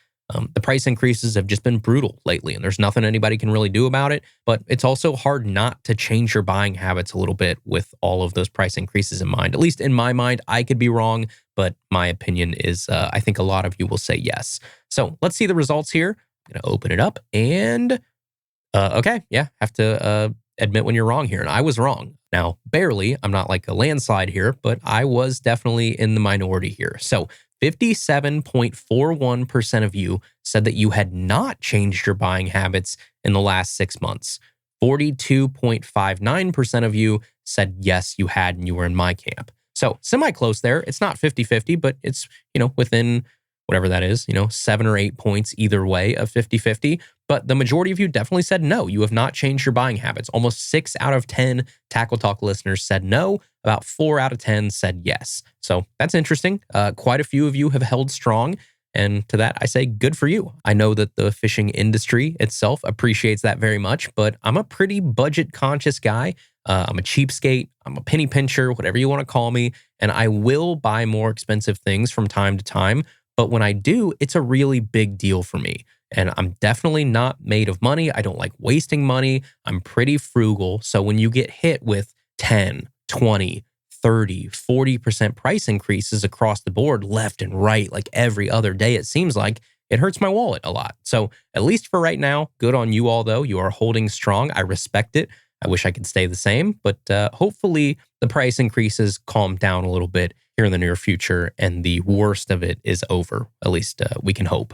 The price increases have just been brutal lately, and there's nothing anybody can really do about it. But it's also hard not to change your buying habits a little bit with all of those price increases in mind. At least in my mind, I could be wrong, but my opinion is I think a lot of you will say yes. So let's see the results here. I'm going to open it up and okay, yeah, have to admit when you're wrong here. And I was wrong. Now, barely, I'm not like a landslide here, but I was definitely in the minority here. So 57.41% of you said that you had not changed your buying habits in the last 6 months. 42.59% of you said yes, you had, and you were in my camp. So semi-close there. It's not 50-50, but it's, within whatever that is, 7 or 8 points either way of 50-50. But the majority of you definitely said no. You have not changed your buying habits. Almost 6 out of 10 Tackle Talk listeners said no. About 4 out of 10 said yes. So that's interesting. Quite a few of you have held strong. And to that, I say good for you. I know that the fishing industry itself appreciates that very much, but I'm a pretty budget conscious guy. I'm a cheapskate. I'm a penny pincher, whatever you want to call me. And I will buy more expensive things from time to time. But when I do, it's a really big deal for me. And I'm definitely not made of money. I don't like wasting money. I'm pretty frugal. So when you get hit with 10, 20, 30, 40% price increases across the board, left and right, like every other day, it seems like, it hurts my wallet a lot. So at least for right now, good on you all though. You are holding strong. I respect it. I wish I could stay the same, but hopefully the price increases calm down a little bit here in the near future and the worst of it is over. At least we can hope.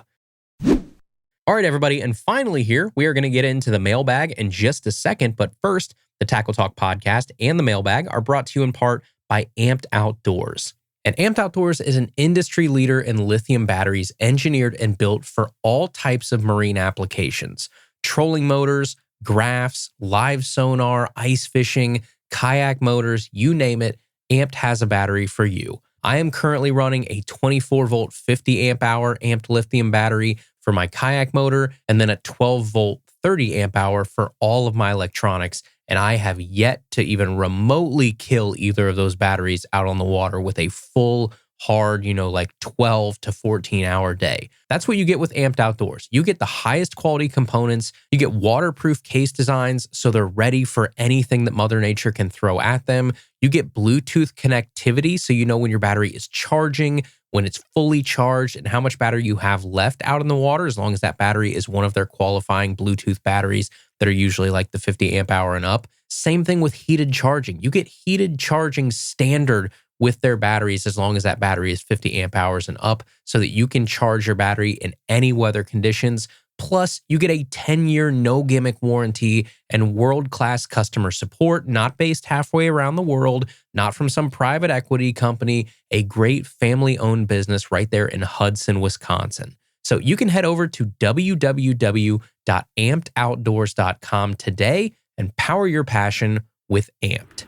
All right, everybody. And finally here, we are going to get into the mailbag in just a second. But first, the Tackle Talk podcast and the mailbag are brought to you in part by Amped Outdoors. And Amped Outdoors is an industry leader in lithium batteries engineered and built for all types of marine applications. Trolling motors, graphs, live sonar, ice fishing, kayak motors, you name it, Amped has a battery for you. I am currently running a 24 volt 50 amp hour Amped lithium battery for my kayak motor, and then a 12 volt 30 amp hour for all of my electronics. And I have yet to even remotely kill either of those batteries out on the water with a full hard, like 12 to 14 hour day. That's what you get with Amped Outdoors. You get the highest quality components. You get waterproof case designs so they're ready for anything that Mother Nature can throw at them. You get Bluetooth connectivity so you know when your battery is charging, when it's fully charged, and how much battery you have left out in the water, as long as that battery is one of their qualifying Bluetooth batteries that are usually like the 50 amp hour and up. Same thing with heated charging. You get heated charging standard with their batteries as long as that battery is 50 amp hours and up, so that you can charge your battery in any weather conditions. Plus, you get a 10-year no-gimmick warranty and world-class customer support, not based halfway around the world, not from some private equity company, a great family-owned business right there in Hudson, Wisconsin. So you can head over to www.ampedoutdoors.com today and power your passion with Amped.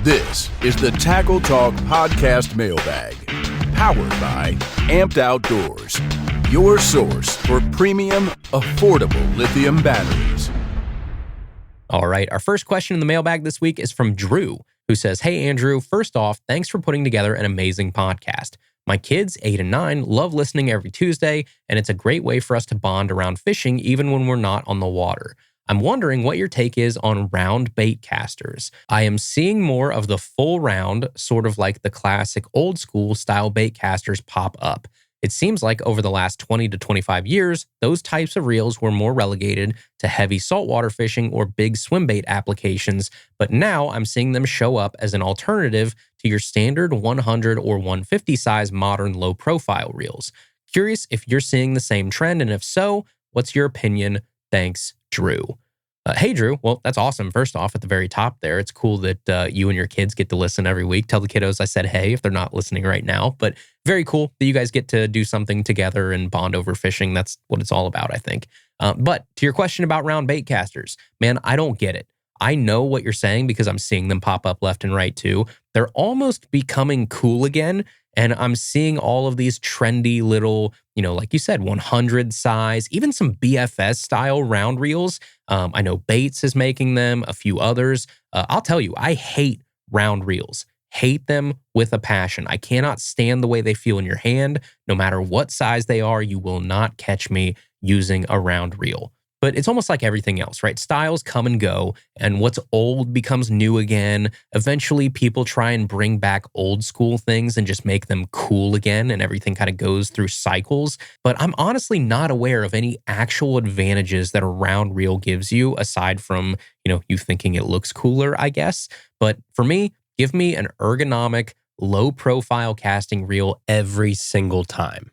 This is the Tackle Talk Podcast Mailbag, powered by Amped Outdoors, your source for premium, affordable lithium batteries. All right, our first question in the mailbag this week is from Drew, who says, "Hey, Andrew, first off, thanks for putting together an amazing podcast. My kids, 8 and 9, love listening every Tuesday, and it's a great way for us to bond around fishing even when we're not on the water. I'm wondering what your take is on round bait casters. I am seeing more of the full round, sort of like the classic old school style bait casters pop up. It seems like over the last 20 to 25 years, those types of reels were more relegated to heavy saltwater fishing or big swim bait applications, but now I'm seeing them show up as an alternative to your standard 100 or 150 size modern low profile reels. Curious if you're seeing the same trend, and if so, what's your opinion? Thanks, Drew." Hey, Drew. Well, that's awesome. First off, at the very top there, it's cool that you and your kids get to listen every week. Tell the kiddos I said hey if they're not listening right now. But very cool that you guys get to do something together and bond over fishing. That's what it's all about, I think. But to your question about round bait casters, man, I don't get it. I know what you're saying because I'm seeing them pop up left and right too. They're almost becoming cool again. And I'm seeing all of these trendy little, like you said, 100 size, even some BFS style round reels. I know Baits is making them, a few others. I'll tell you, I hate round reels. Hate them with a passion. I cannot stand the way they feel in your hand. No matter what size they are, you will not catch me using a round reel. But it's almost like everything else, right? Styles come and go, and what's old becomes new again. Eventually, people try and bring back old school things and just make them cool again, and everything kind of goes through cycles. But I'm honestly not aware of any actual advantages that a round reel gives you, aside from, you thinking it looks cooler, I guess. But for me, give me an ergonomic, low-profile casting reel every single time.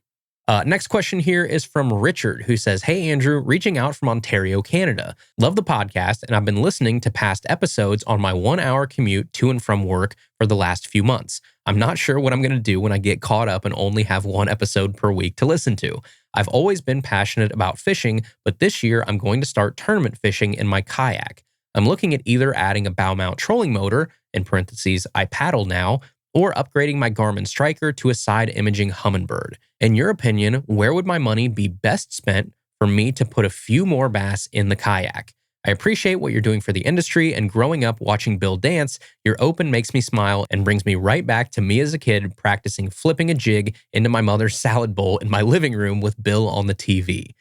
Next question here is from Richard, who says, "Hey, Andrew, reaching out from Ontario, Canada. Love the podcast, and I've been listening to past episodes on my 1-hour commute to and from work for the last few months. I'm not sure what I'm going to do when I get caught up and only have one episode per week to listen to. I've always been passionate about fishing, but this year I'm going to start tournament fishing in my kayak. I'm looking at either adding a bow mount trolling motor, in parentheses, I paddle now, or upgrading my Garmin Striker to a side imaging Humminbird. In your opinion, where would my money be best spent for me to put a few more bass in the kayak? I appreciate what you're doing for the industry, and growing up watching Bill dance, your open makes me smile and brings me right back to me as a kid practicing flipping a jig into my mother's salad bowl in my living room with Bill on the TV.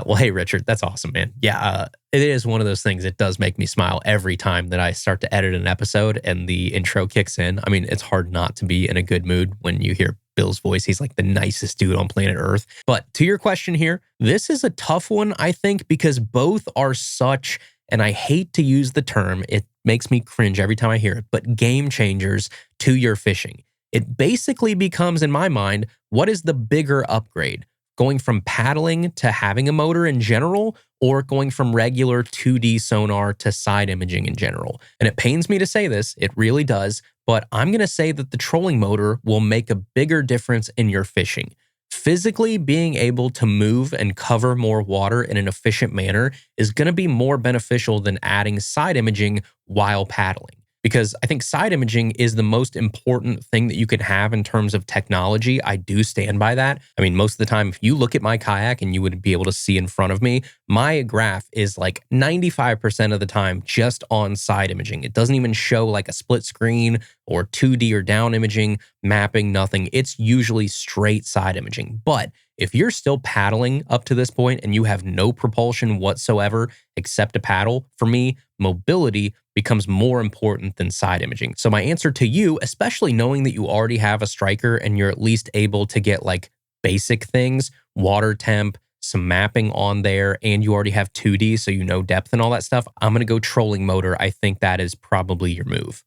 Well, hey, Richard, that's awesome, man. Yeah, it is one of those things. It does make me smile every time that I start to edit an episode and the intro kicks in. I mean, it's hard not to be in a good mood when you hear Bill's voice. He's like the nicest dude on planet Earth. But to your question here, this is a tough one, I think, because both are such, and I hate to use the term, it makes me cringe every time I hear it, but game changers to your fishing. It basically becomes, in my mind, what is the bigger upgrade? Going from paddling to having a motor in general, or going from regular 2D sonar to side imaging in general? And it pains me to say this, it really does, but I'm going to say that the trolling motor will make a bigger difference in your fishing. Physically being able to move and cover more water in an efficient manner is going to be more beneficial than adding side imaging while paddling. Because I think side imaging is the most important thing that you can have in terms of technology. I do stand by that. I mean, most of the time, if you look at my kayak and you would be able to see in front of me, my graph is like 95% of the time just on side imaging. It doesn't even show like a split screen or 2D or down imaging, mapping, nothing. It's usually straight side imaging. But if you're still paddling up to this point and you have no propulsion whatsoever except a paddle, for me, mobility becomes more important than side imaging. So my answer to you, especially knowing that you already have a striker and you're at least able to get like basic things, water temp, some mapping on there, and you already have 2D, so you know depth and all that stuff, I'm going to go trolling motor. I think that is probably your move.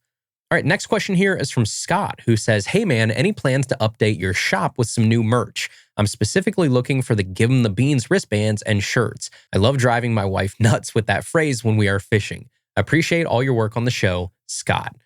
All right, next question here is from Scott, who says, hey man, any plans to update your shop with some new merch? I'm specifically looking for the Give 'em the Beans wristbands and shirts. I love driving my wife nuts with that phrase when we are fishing. I appreciate all your work on the show, Scott.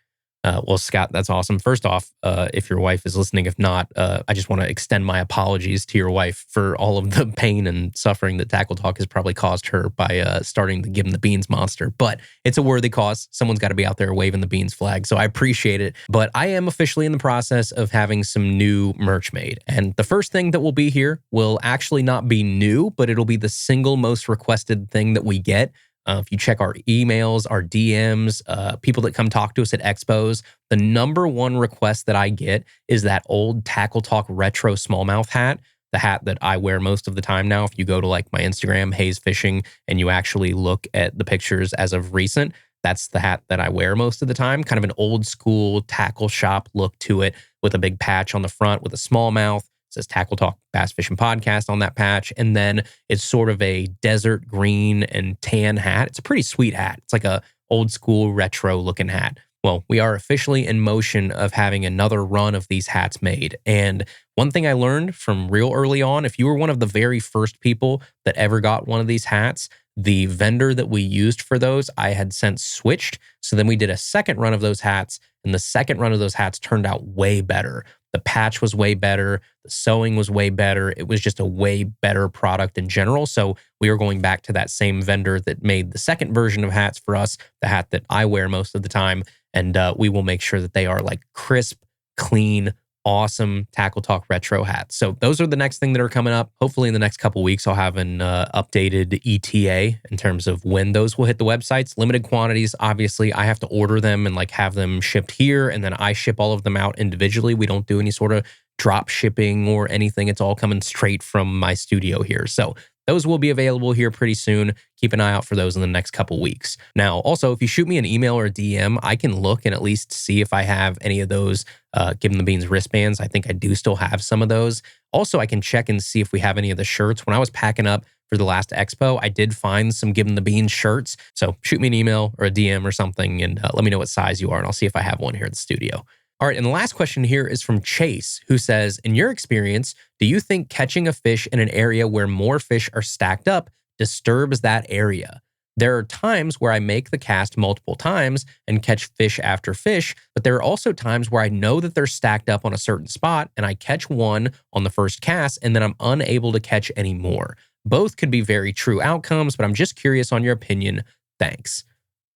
Well, Scott, that's awesome. First off, if your wife is listening, if not, I just want to extend my apologies to your wife for all of the pain and suffering that Tackle Talk has probably caused her by starting to Give 'em the Beans monster. But it's a worthy cause. Someone's got to be out there waving the beans flag. So I appreciate it. But I am officially in the process of having some new merch made. And the first thing that will be here will actually not be new, but it'll be the single most requested thing that we get. If you check our emails, our DMs, people that come talk to us at expos, the number one request that I get is that old Tackle Talk retro smallmouth hat, the hat that I wear most of the time now. If you go to like my Instagram, Hayes Fishing, and you actually look at the pictures as of recent, that's the hat that I wear most of the time. Kind of an old school tackle shop look to it with a big patch on the front with a smallmouth. It says Tackle Talk Bass Fishing Podcast on that patch. And then it's sort of a desert green and tan hat. It's a pretty sweet hat. It's like a old school retro looking hat. Well, we are officially in motion of having another run of these hats made. And one thing I learned from real early on, if you were one of the very first people that ever got one of these hats, the vendor that we used for those, I had since switched. So then we did a second run of those hats, and the second run of those hats turned out way better. The patch was way better. The sewing was way better. It was just a way better product in general. So we are going back to that same vendor that made the second version of hats for us, the hat that I wear most of the time. And we will make sure that they are like crisp, clean, awesome Tackle Talk retro hats. So those are the next thing that are coming up. Hopefully in the next couple of weeks, I'll have an updated ETA in terms of when those will hit the websites. Limited quantities, obviously. I have to order them and like have them shipped here, and then I ship all of them out individually. We don't do any sort of drop shipping or anything. It's all coming straight from my studio here. So those will be available here pretty soon. Keep an eye out for those in the next couple weeks. Now, also, if you shoot me an email or a DM, I can look and at least see if I have any of those Give 'em the Beans wristbands. I think I do still have some of those. Also, I can check and see if we have any of the shirts. When I was packing up for the last expo, I did find some Give 'em the Beans shirts. So shoot me an email or a DM or something and let me know what size you are, and I'll see if I have one here at the studio. All right, and the last question here is from Chase, who says, in your experience, do you think catching a fish in an area where more fish are stacked up disturbs that area? There are times where I make the cast multiple times and catch fish after fish, but there are also times where I know that they're stacked up on a certain spot and I catch one on the first cast and then I'm unable to catch any more. Both could be very true outcomes, but I'm just curious on your opinion. Thanks.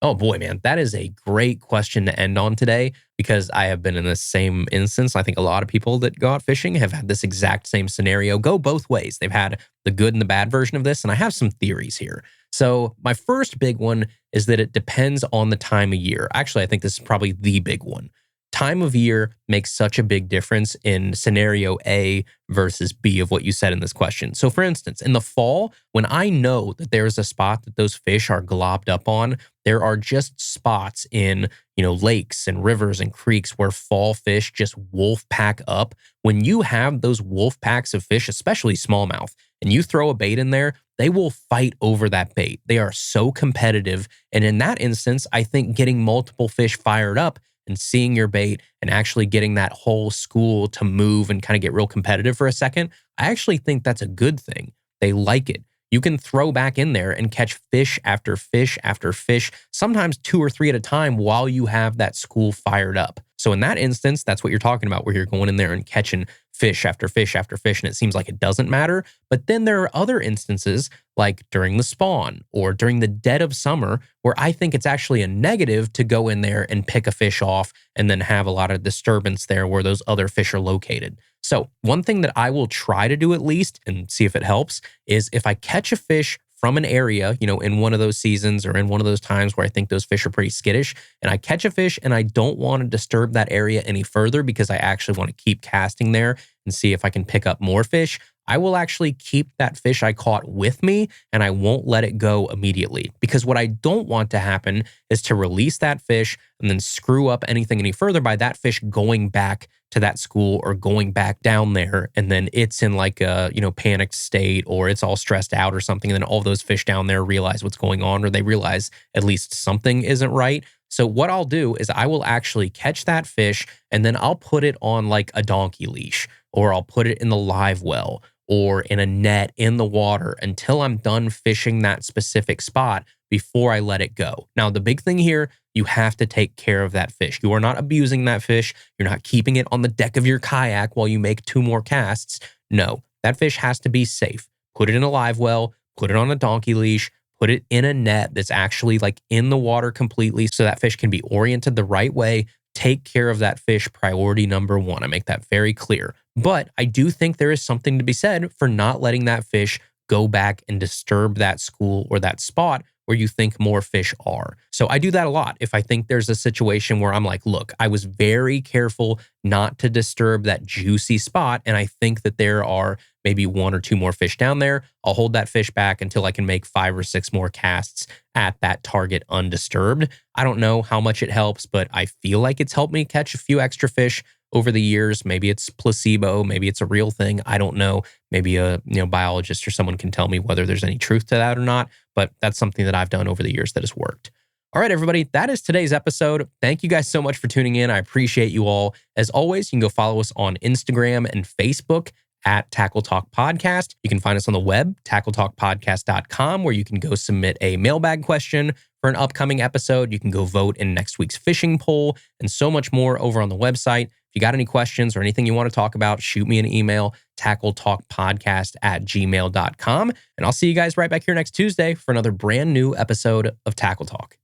Oh boy, man, that is a great question to end on today because I have been in the same instance. I think a lot of people that go out fishing have had this exact same scenario go both ways. They've had the good and the bad version of this, and I have some theories here. So my first big one is that it depends on the time of year. Actually, I think this is probably the big one. Time of year makes such a big difference in scenario A versus B of what you said in this question. So for instance, in the fall, when I know that there's a spot that those fish are globbed up on, there are just spots in, lakes and rivers and creeks where fall fish just wolf pack up. When you have those wolf packs of fish, especially smallmouth, and you throw a bait in there, they will fight over that bait. They are so competitive. And in that instance, I think getting multiple fish fired up and seeing your bait and actually getting that whole school to move and kind of get real competitive for a second, I actually think that's a good thing. They like it. You can throw back in there and catch fish after fish after fish, sometimes 2 or 3 at a time while you have that school fired up. So in that instance, that's what you're talking about, where you're going in there and catching fish after fish after fish, and it seems like it doesn't matter. But then there are other instances, like during the spawn or during the dead of summer, where I think it's actually a negative to go in there and pick a fish off and then have a lot of disturbance there where those other fish are located. So one thing that I will try to do at least, and see if it helps, is if I catch a fish from an area, in one of those seasons or in one of those times where I think those fish are pretty skittish, and I catch a fish and I don't want to disturb that area any further because I actually want to keep casting there and see if I can pick up more fish, I will actually keep that fish I caught with me and I won't let it go immediately. Because what I don't want to happen is to release that fish and then screw up anything any further by that fish going back to that school or going back down there. And then it's in like a, panicked state, or it's all stressed out or something. And then all those fish down there realize what's going on, or they realize at least something isn't right. So what I'll do is I will actually catch that fish and then I'll put it on like a donkey leash, or I'll put it in the live well, or in a net in the water until I'm done fishing that specific spot before I let it go. Now, the big thing here, you have to take care of that fish. You are not abusing that fish. You're not keeping it on the deck of your kayak while you make 2 more casts. No, that fish has to be safe. Put it in a live well, put it on a donkey leash, put it in a net that's actually like in the water completely so that fish can be oriented the right way. Take care of that fish, priority number 1. I make that very clear. But I do think there is something to be said for not letting that fish go back and disturb that school or that spot where you think more fish are. So I do that a lot. If I think there's a situation where I'm like, look, I was very careful not to disturb that juicy spot, and I think that there are maybe 1 or 2 more fish down there, I'll hold that fish back until I can make 5 or 6 more casts at that target undisturbed. I don't know how much it helps, but I feel like it's helped me catch a few extra fish over the years. Maybe it's placebo, maybe it's a real thing. I don't know. Maybe a biologist or someone can tell me whether there's any truth to that or not, but that's something that I've done over the years that has worked. All right, everybody, that is today's episode. Thank you guys so much for tuning in. I appreciate you all. As always, you can go follow us on Instagram and Facebook at Tackle Talk Podcast. You can find us on the web, tackletalkpodcast.com, where you can go submit a mailbag question for an upcoming episode. You can go vote in next week's fishing poll and so much more over on the website. If you got any questions or anything you want to talk about, shoot me an email, tackletalkpodcast@gmail.com. And I'll see you guys right back here next Tuesday for another brand new episode of Tackle Talk.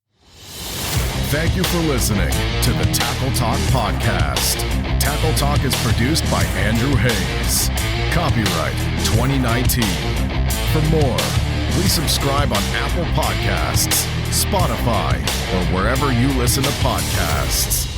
Thank you for listening to the Tackle Talk Podcast. Tackle Talk is produced by Andrew Hayes. Copyright 2019. For more, please subscribe on Apple Podcasts, Spotify, or wherever you listen to podcasts.